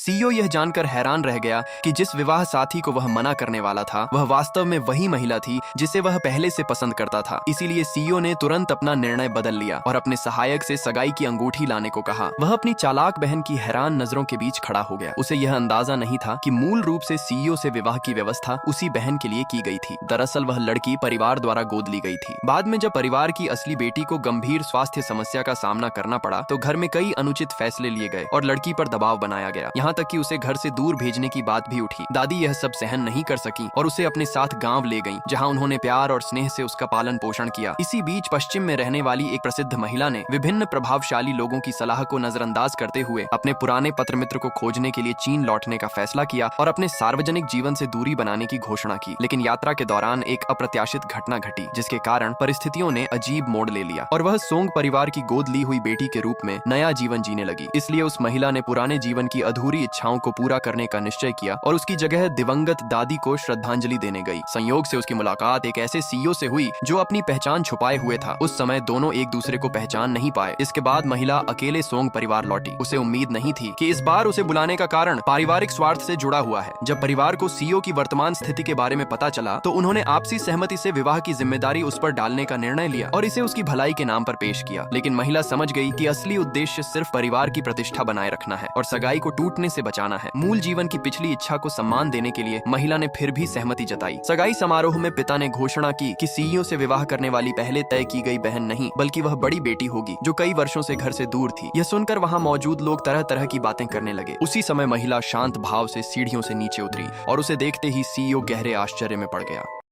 CEO यह जानकर हैरान रह गया कि जिस विवाह साथी को वह मना करने वाला था वह वास्तव में वही महिला थी जिसे वह पहले से पसंद करता था। इसीलिए सीईओ ने तुरंत अपना निर्णय बदल लिया और अपने सहायक से सगाई की अंगूठी लाने को कहा। वह अपनी चालाक बहन की हैरान नजरों के बीच खड़ा हो गया। उसे यह अंदाजा नहीं था कि मूल रूप से सीईओ से विवाह की व्यवस्था उसी बहन के लिए की गई थी। दरअसल वह लड़की परिवार द्वारा गोद ली गई थी। बाद में जब परिवार की असली बेटी को गंभीर स्वास्थ्य समस्या का सामना करना पड़ा तो घर में कई अनुचित फैसले लिए गए और लड़की पर दबाव बनाया गया, यहाँ तक कि उसे घर से दूर भेजने की बात भी उठी। दादी यह सब सहन नहीं कर सकी और उसे अपने साथ गांव ले गईं, जहां उन्होंने प्यार और स्नेह से उसका पालन पोषण किया। इसी बीच पश्चिम में रहने वाली एक प्रसिद्ध महिला ने विभिन्न प्रभावशाली लोगों की सलाह को नजरअंदाज करते हुए अपने पुराने पत्र मित्र को खोजने के लिए चीन लौटने का फैसला किया और अपने सार्वजनिक जीवन से दूरी बनाने की घोषणा की। लेकिन यात्रा के दौरान एक अप्रत्याशित घटना घटी जिसके कारण परिस्थितियों ने अजीब मोड़ ले लिया और वह सोंग परिवार की गोद ली हुई बेटी के रूप में नया जीवन जीने लगी। इसलिए उस महिला ने पुराने जीवन की अधूरी इच्छाओं को पूरा करने का निश्चय किया और उसकी जगह दिवंगत दादी को श्रद्धांजलि देने गई। संयोग से उसकी मुलाकात एक ऐसे सीईओ से हुई जो अपनी पहचान छुपाए हुए था। उस समय दोनों एक दूसरे को पहचान नहीं पाए। इसके बाद महिला अकेले सोंग परिवार लौटी। उसे उम्मीद नहीं थी कि इस बार उसे बुलाने का कारण पारिवारिक स्वार्थ से जुड़ा हुआ है। जब परिवार को सीईओ की वर्तमान स्थिति के बारे में पता चला तो उन्होंने आपसी सहमति से विवाह की जिम्मेदारी उस पर डालने का निर्णय लिया और इसे उसकी भलाई के नाम पर पेश किया। लेकिन महिला समझ गई कि असली उद्देश्य सिर्फ परिवार की प्रतिष्ठा बनाए रखना है और सगाई को टूटने से बचाना है। मूल जीवन की पिछली इच्छा को सम्मान देने के लिए महिला ने फिर भी सहमति जताई। सगाई समारोह में पिता ने घोषणा की कि सीईओ से विवाह करने वाली पहले तय की गई बहन नहीं बल्कि वह बड़ी बेटी होगी जो कई वर्षों से घर से दूर थी। यह सुनकर वहां मौजूद लोग तरह तरह की बातें करने लगे। उसी समय महिला शांत भाव से सीढ़ियों से नीचे उतरी और उसे देखते ही सीईओ गहरे आश्चर्य में पड़ गया।